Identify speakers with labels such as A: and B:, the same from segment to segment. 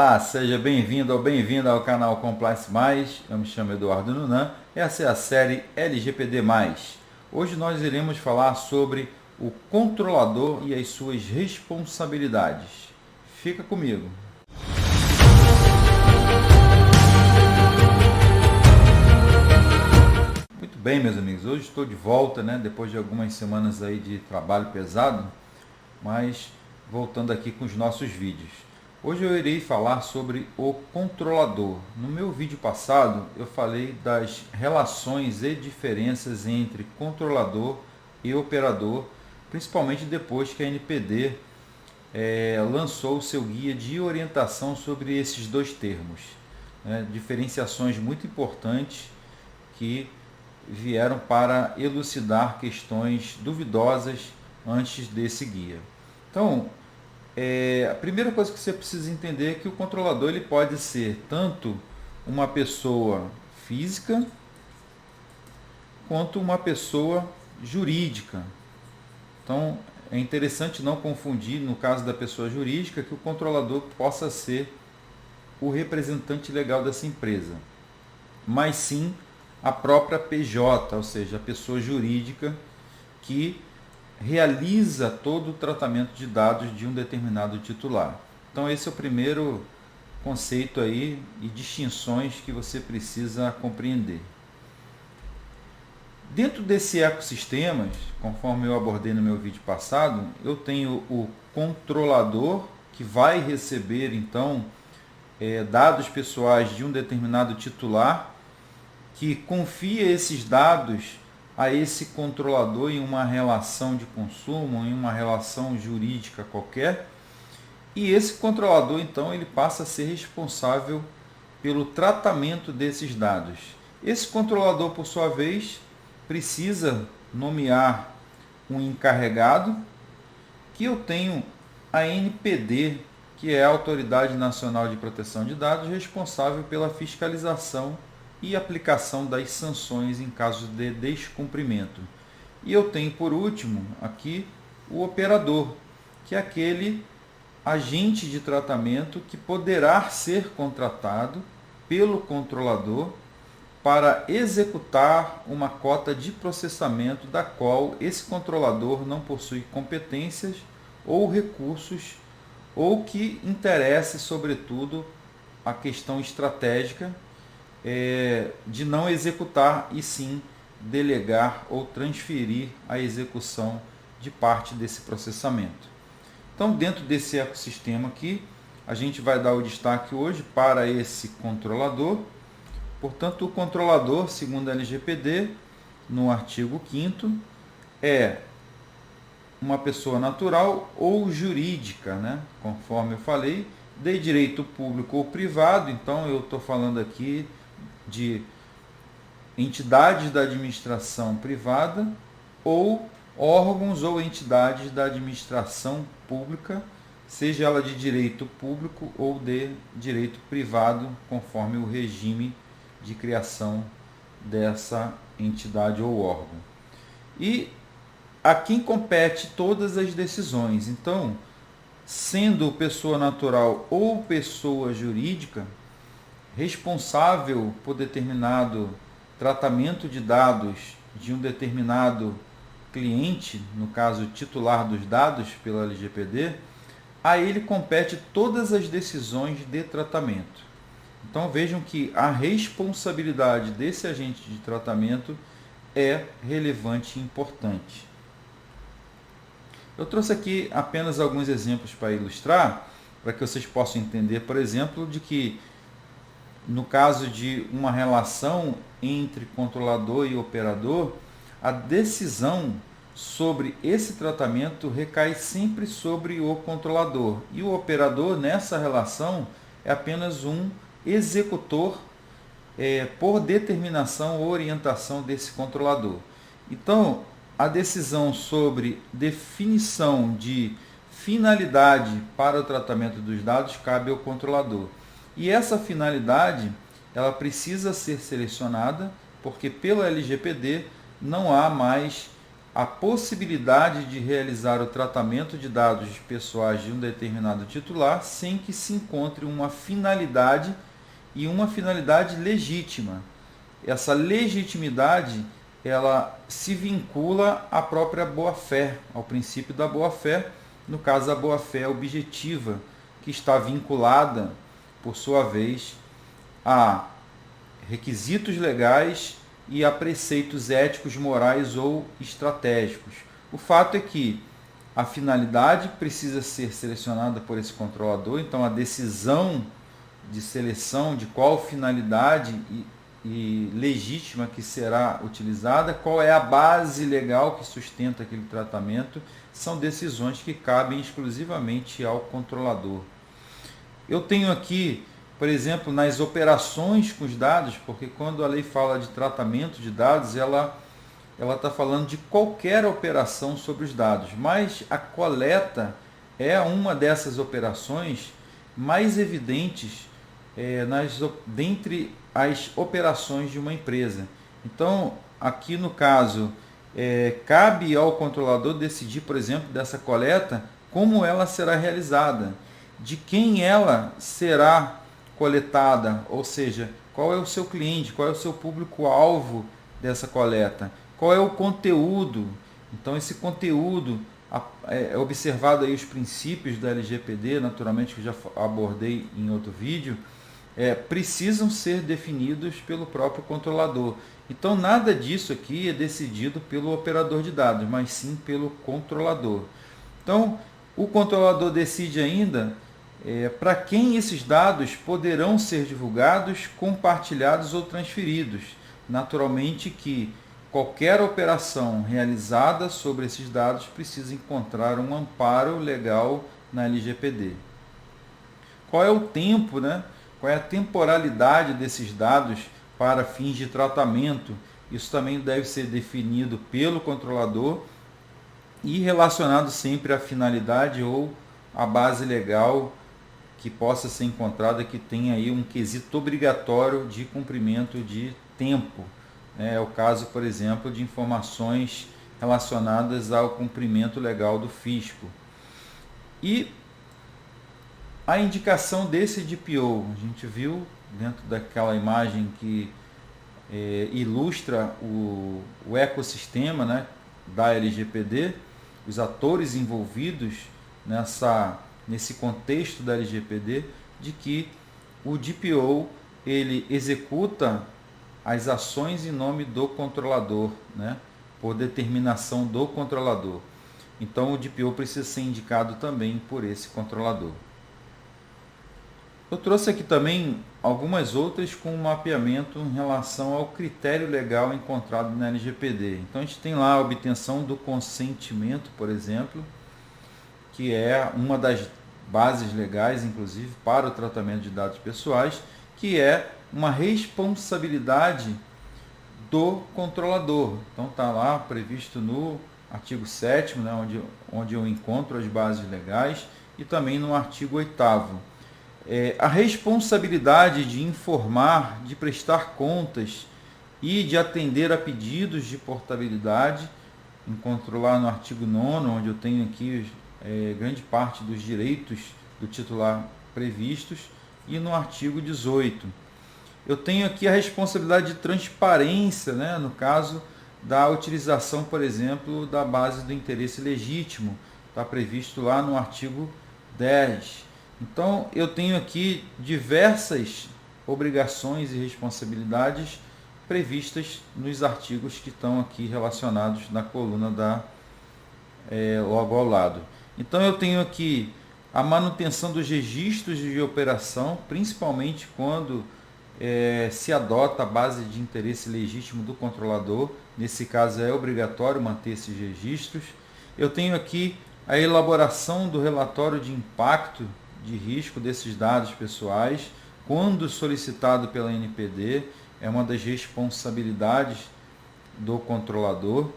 A: Olá, seja bem-vindo ou bem-vinda ao canal Compliance Mais. Eu me chamo Eduardo Nunan. Essa é a série LGPD+. Hoje nós iremos falar sobre o controlador e as suas responsabilidades. Fica comigo. Muito bem, meus amigos. Hoje estou de volta, depois de algumas semanas aí de trabalho pesado, mas voltando aqui com os nossos vídeos. Hoje eu irei falar sobre o controlador. No meu vídeo passado eu falei das relações e diferenças entre controlador e operador, principalmente depois que a NPD lançou o seu guia de orientação sobre esses dois termos. Diferenciações muito importantes que vieram para elucidar questões duvidosas antes desse guia. Então, a primeira coisa que você precisa entender é que o controlador ele pode ser tanto uma pessoa física quanto uma pessoa jurídica. Então é interessante não confundir, no caso da pessoa jurídica, que o controlador possa ser o representante legal dessa empresa, mas sim a própria PJ, ou seja, a pessoa jurídica que realiza todo o tratamento de dados de um determinado titular. Então esse é o primeiro conceito aí e distinções que você precisa compreender. Dentro desse ecossistema, conforme eu abordei no meu vídeo passado, eu tenho o controlador que vai receber então dados pessoais de um determinado titular, que confia esses dados a esse controlador em uma relação de consumo, em uma relação jurídica qualquer, e esse controlador então ele passa a ser responsável pelo tratamento desses dados. Esse controlador, por sua vez, precisa nomear um encarregado, que eu tenho a NPD, que é a Autoridade Nacional de Proteção de Dados, responsável pela fiscalização e aplicação das sanções em caso de descumprimento. E eu tenho por último aqui o operador, que é aquele agente de tratamento que poderá ser contratado pelo controlador para executar uma cota de processamento da qual esse controlador não possui competências ou recursos, ou que interesse sobretudo a questão estratégica de não executar e sim delegar ou transferir a execução de parte desse processamento. Então, dentro desse ecossistema aqui, a gente vai dar o destaque hoje para esse controlador. Portanto, o controlador, segundo a LGPD, no artigo 5º, é uma pessoa natural ou jurídica, conforme eu falei, de direito público ou privado. Então, eu estou falando aqui de entidades da administração privada ou órgãos ou entidades da administração pública, seja ela de direito público ou de direito privado, conforme o regime de criação dessa entidade ou órgão. E a quem compete todas as decisões. Então, sendo pessoa natural ou pessoa jurídica, responsável por determinado tratamento de dados de um determinado cliente, no caso titular dos dados pela LGPD, a ele compete todas as decisões de tratamento. Então vejam que a responsabilidade desse agente de tratamento é relevante e importante. Eu trouxe aqui apenas alguns exemplos para ilustrar, para que vocês possam entender, por exemplo, de que no caso de uma relação entre controlador e operador, a decisão sobre esse tratamento recai sempre sobre o controlador. E o operador, nessa relação, é apenas um executor por determinação ou orientação desse controlador. Então, a decisão sobre definição de finalidade para o tratamento dos dados cabe ao controlador. E essa finalidade, ela precisa ser selecionada, porque pela LGPD não há mais a possibilidade de realizar o tratamento de dados pessoais de um determinado titular sem que se encontre uma finalidade e uma finalidade legítima. Essa legitimidade, ela se vincula à própria boa-fé, ao princípio da boa-fé, no caso a boa-fé objetiva, que está vinculada, por sua vez, a requisitos legais e a preceitos éticos, morais ou estratégicos. O fato é que a finalidade precisa ser selecionada por esse controlador, então a decisão de seleção de qual finalidade e legítima que será utilizada, qual é a base legal que sustenta aquele tratamento, são decisões que cabem exclusivamente ao controlador. Eu tenho aqui, por exemplo, nas operações com os dados, porque quando a lei fala de tratamento de dados, ela está falando de qualquer operação sobre os dados, mas a coleta é uma dessas operações mais evidentes dentre as operações de uma empresa. Então, aqui no caso, cabe ao controlador decidir, por exemplo, dessa coleta, como ela será realizada, de quem ela será coletada, ou seja, qual é o seu cliente, qual é o seu público-alvo dessa coleta, qual é o conteúdo. Então, esse conteúdo, é observado aí os princípios da LGPD, naturalmente, que eu já abordei em outro vídeo, precisam ser definidos pelo próprio controlador. Então, nada disso aqui é decidido pelo operador de dados, mas sim pelo controlador. Então, o controlador decide ainda para quem esses dados poderão ser divulgados, compartilhados ou transferidos. Naturalmente que qualquer operação realizada sobre esses dados precisa encontrar um amparo legal na LGPD. Qual é o tempo, né? Qual é a temporalidade desses dados para fins de tratamento? Isso também deve ser definido pelo controlador e relacionado sempre à finalidade ou à base legal que possa ser encontrada, que tenha aí um quesito obrigatório de cumprimento de tempo. É o caso, por exemplo, de informações relacionadas ao cumprimento legal do fisco. E a indicação desse DPO, a gente viu dentro daquela imagem que ilustra o ecossistema, né, da LGPD, os atores envolvidos nesse contexto da LGPD, de que o DPO ele executa as ações em nome do controlador, né, por determinação do controlador. Então o DPO precisa ser indicado também por esse controlador. Eu trouxe aqui também algumas outras com mapeamento em relação ao critério legal encontrado na LGPD. Então a gente tem lá a obtenção do consentimento, por exemplo, que é uma das bases legais, inclusive, para o tratamento de dados pessoais, que é uma responsabilidade do controlador. Então está lá previsto no artigo 7º, né, onde eu encontro as bases legais, e também no artigo 8º. A responsabilidade de informar, de prestar contas e de atender a pedidos de portabilidade, encontro lá no artigo 9º, onde eu tenho aqui grande parte dos direitos do titular previstos, e no artigo 18. Eu tenho aqui a responsabilidade de transparência, né, no caso da utilização, por exemplo, da base do interesse legítimo, está previsto lá no artigo 10. Então, eu tenho aqui diversas obrigações e responsabilidades previstas nos artigos que estão aqui relacionados na coluna logo ao lado. Então, eu tenho aqui a manutenção dos registros de operação, principalmente quando se adota a base de interesse legítimo do controlador. Nesse caso, é obrigatório manter esses registros. Eu tenho aqui a elaboração do relatório de impacto de risco desses dados pessoais, quando solicitado pela NPD, é uma das responsabilidades do controlador.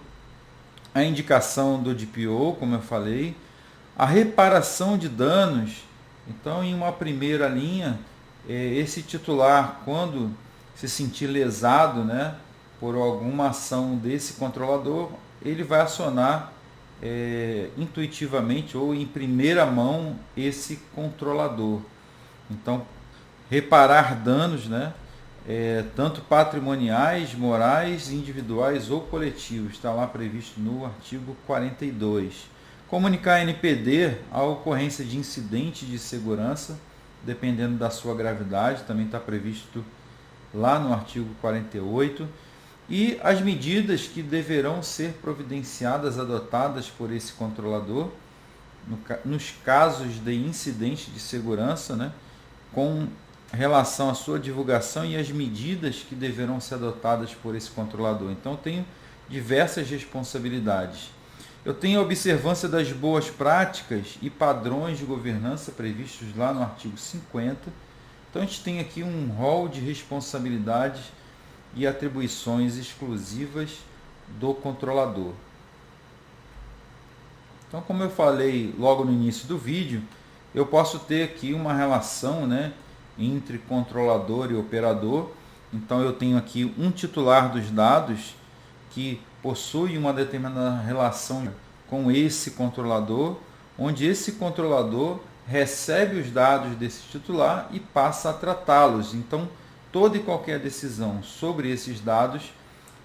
A: A indicação do DPO, como eu falei, a reparação de danos. Então, em uma primeira linha, esse titular, quando se sentir lesado, né, por alguma ação desse controlador, ele vai acionar intuitivamente ou em primeira mão esse controlador. Então, reparar danos, né? Tanto patrimoniais, morais, individuais ou coletivos, está lá previsto no artigo 42. Comunicar a NPD a ocorrência de incidente de segurança, dependendo da sua gravidade, também está previsto lá no artigo 48. E as medidas que deverão ser providenciadas, adotadas por esse controlador, nos casos de incidente de segurança, né, com relação à sua divulgação e as medidas que deverão ser adotadas por esse controlador. Então, eu tenho diversas responsabilidades. Eu tenho a observância das boas práticas e padrões de governança previstos lá no artigo 50. Então, a gente tem aqui um rol de responsabilidades e atribuições exclusivas do controlador. Então, como eu falei logo no início do vídeo, eu posso ter aqui uma relação, né, entre controlador e operador. Então, eu tenho aqui um titular dos dados que possui uma determinada relação com esse controlador, onde esse controlador recebe os dados desse titular e passa a tratá-los. Então, toda e qualquer decisão sobre esses dados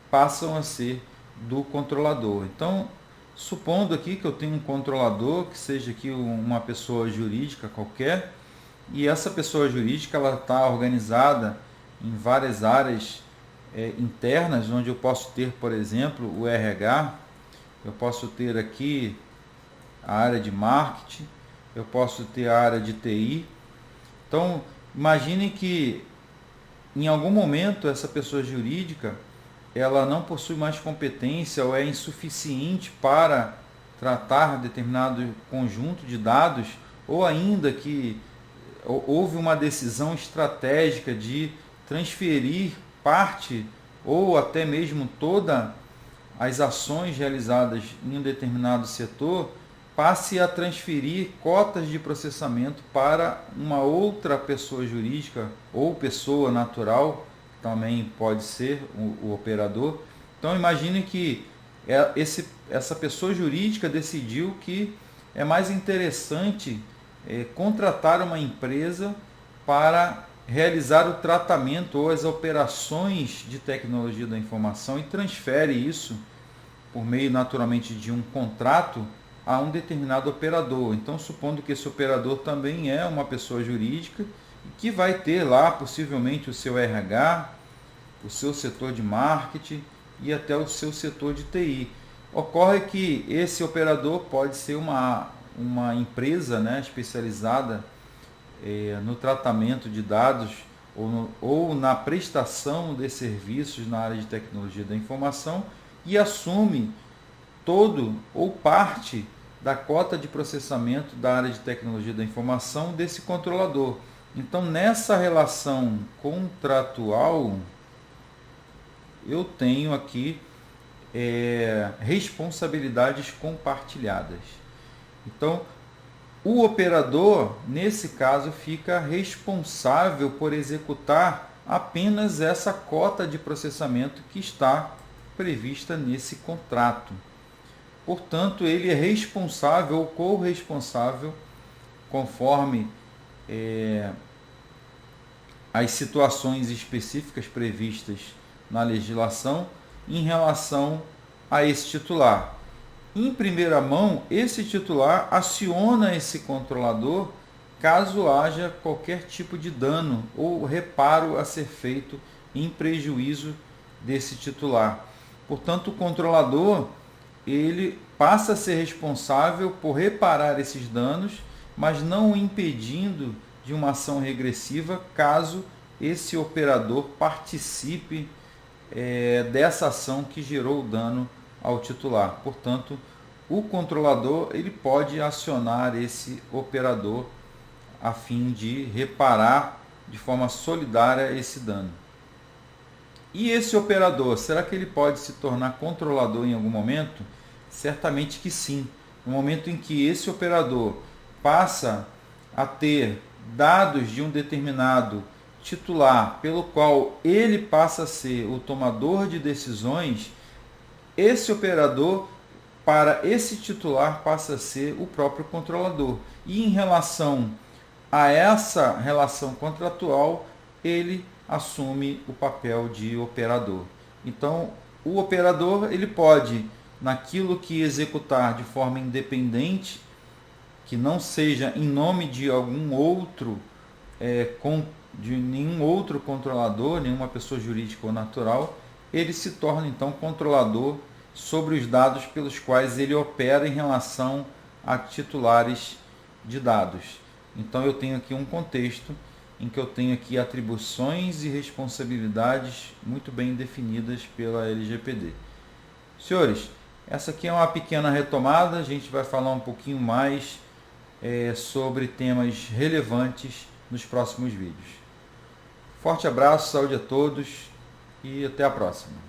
A: passam a ser do controlador. Então, supondo aqui que eu tenho um controlador, que seja aqui uma pessoa jurídica qualquer, e essa pessoa jurídica ela está organizada em várias áreas internas, onde eu posso ter, por exemplo, o RH, eu posso ter aqui a área de marketing, eu posso ter a área de TI. Então, imagine que em algum momento essa pessoa jurídica ela não possui mais competência ou é insuficiente para tratar determinado conjunto de dados, ou ainda que houve uma decisão estratégica de transferir parte ou até mesmo todas as ações realizadas em um determinado setor, passe a transferir cotas de processamento para uma outra pessoa jurídica ou pessoa natural, também pode ser o operador. Então imagine que essa pessoa jurídica decidiu que é mais interessante contratar uma empresa para realizar o tratamento ou as operações de tecnologia da informação e transfere isso por meio naturalmente de um contrato a um determinado operador. Então, supondo que esse operador também é uma pessoa jurídica que vai ter lá possivelmente o seu RH, o seu setor de marketing e até o seu setor de TI. Ocorre que esse operador pode ser uma empresa, né, especializada no tratamento de dados ou na prestação de serviços na área de tecnologia da informação e assume todo ou parte da cota de processamento da área de tecnologia da informação desse controlador. Então, nessa relação contratual, eu tenho aqui responsabilidades compartilhadas. Então, o operador, nesse caso, fica responsável por executar apenas essa cota de processamento que está prevista nesse contrato. Portanto, ele é responsável ou corresponsável, conforme as situações específicas previstas na legislação, em relação a esse titular. Em primeira mão, esse titular aciona esse controlador caso haja qualquer tipo de dano ou reparo a ser feito em prejuízo desse titular. Portanto, o controlador ele passa a ser responsável por reparar esses danos, mas não o impedindo de uma ação regressiva caso esse operador participe dessa ação que gerou o dano ao titular. Portanto, o controlador ele pode acionar esse operador a fim de reparar de forma solidária esse dano. E esse operador, será que ele pode se tornar controlador em algum momento? Certamente que sim. No momento em que esse operador passa a ter dados de um determinado titular, pelo qual ele passa a ser o tomador de decisões, esse operador, para esse titular, passa a ser o próprio controlador. E em relação a essa relação contratual, ele assume o papel de operador. Então, o operador ele pode, naquilo que executar de forma independente, que não seja em nome de algum outro, de nenhum outro controlador, nenhuma pessoa jurídica ou natural, ele se torna então controlador sobre os dados pelos quais ele opera em relação a titulares de dados. Então eu tenho aqui um contexto em que eu tenho aqui atribuições e responsabilidades muito bem definidas pela LGPD. Senhores, essa aqui é uma pequena retomada, a gente vai falar um pouquinho mais sobre temas relevantes nos próximos vídeos. Forte abraço, saúde a todos e até a próxima.